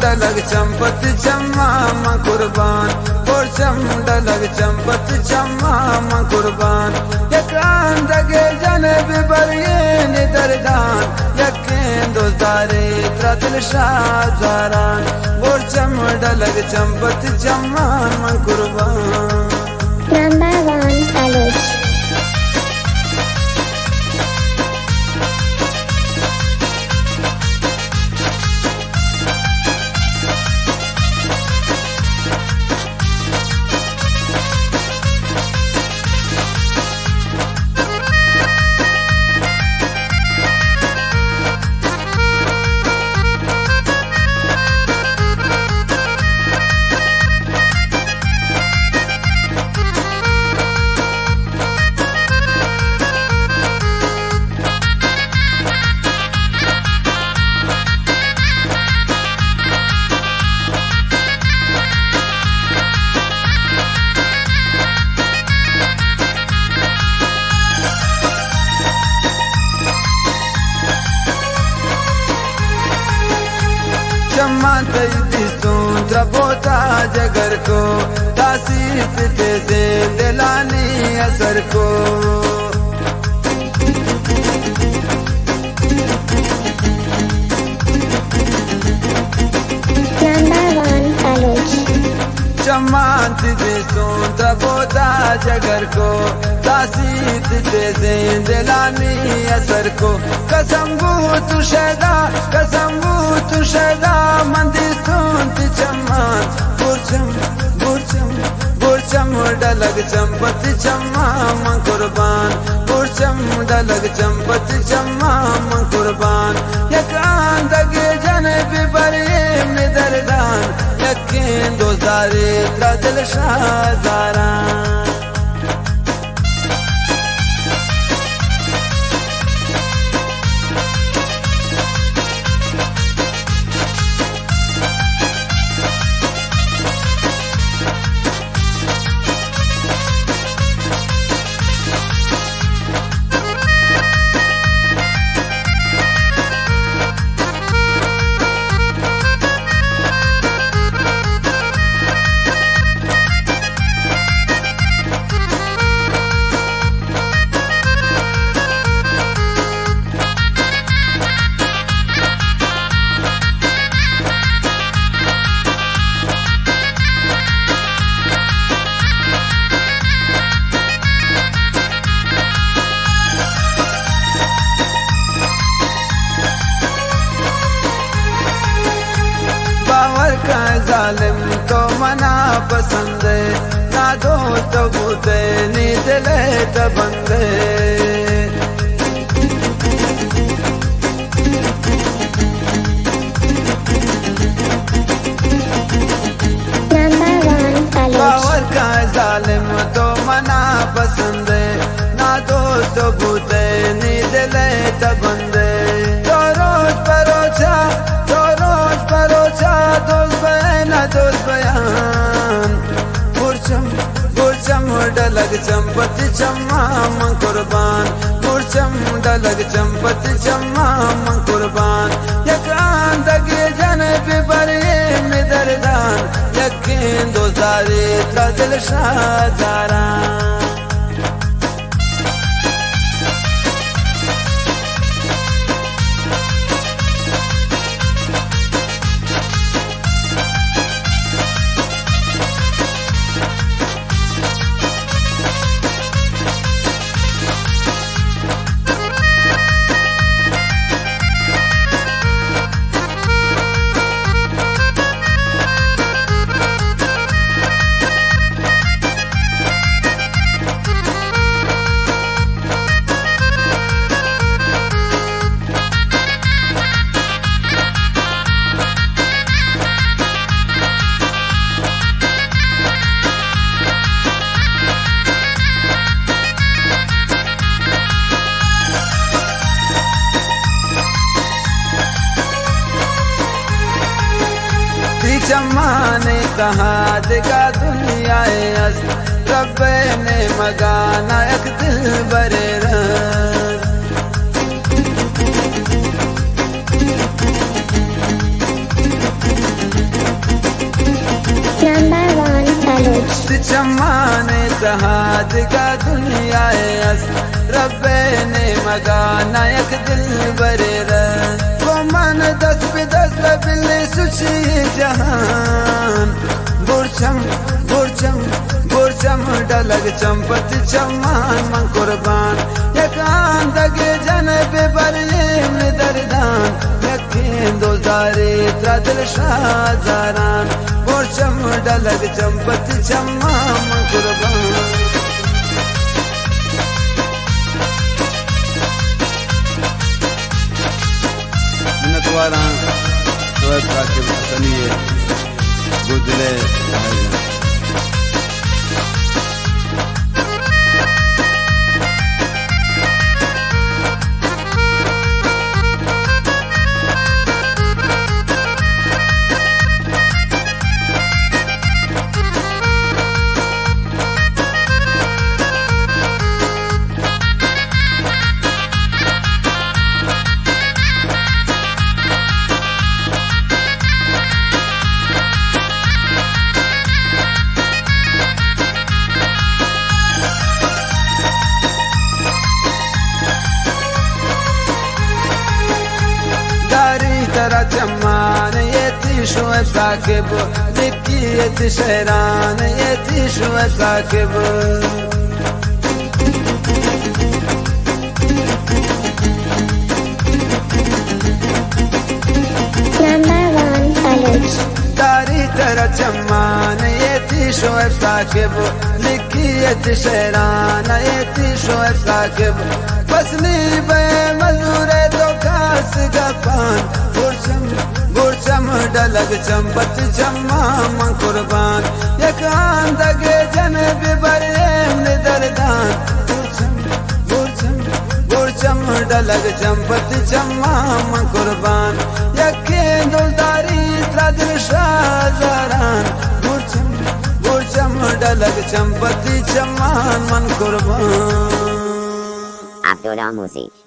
डलग चंपत चम्मा कुर्बान पोरचम डलग चंपत चम्मा कुर्बान यकान दगे जने बिबरिये निदरदान यकें दोस्तारे त्रदिल शाहजारान पोरचम डलग चंपत चम्मा कुर्बान। Number 1 College चम्मा तैतीसों जबोता जगर को तासीफ तेजे दिलानी असर को Number 1 College चम्मा तैतीसों जबोता जगर को तासीफ तेजे दिलानी असर को कसम तू शैदा कसम तू शैदा मंदी सुनती चम्मान बुरचम बुरचम बुरचम डलग चंपत चम्मा कुर्बान बुरचम डलग चंपत चम्मा कुर्बान यकान दगे जने बिबरिये निदरदान यकें दोस्तारे त्रदिल शाहजारान। का जालिम तो मना पसंद है ना दोस्त बूते नी दिले तबंदे बावर का जालिम तो मना पसंद है ना दोस्त बूते नी दिले तबंदे तो रोज परोसा दोस्त बयान बुरचम बुरचम डलग चंपत चम्मा कुर्बान बुरचम डलग चंपत चम्मा कुर्बान यकान दगे जने बिबरिये निदरदान यकें दोस्तारे त्रदिल शाहजारान। चम्मा ने कहा देगा दुनिया रब ने मगाना एक दिल बरे रस चम्माने तहाद का दुनिया अस रब्बे ने मगा नायक दिल बरेर को मन दस बिदस बिल्ली सुची जहान बुरचम बुरचम बुरचम डलग चंपत चम्मान मन कुर्बान यकान दगे जन बेबरीम दरदान यकीन दोजारे त्रदल शाहजारान बुरचम डलग चंपत चम्मान मन कुर्बान मिन्नतवारा शोएब काशिफ हसनिये गुजले भाईजान तेरा चम्मान ये थी शोएब साकिब निक्की ये थी शहरान ये थी शोएब साकिब दारी तेरा चम्मान ये थी शोएब साकिब निक्की ये थी शहरान ये थी शोएब साकिब बसनी बे मजूरे तो खास गपान बुरचम डलग चंपत चम्मा मन कुर्बान यकान दगे जन बेबरेम दरदान बुरचम डलग चंपत चम्मा मन कुर्बान यकीन दुलदारी त्रदल शाहजारान बुरचम डलग चंपत चम्मा मन कुर्बान Abdullah Music.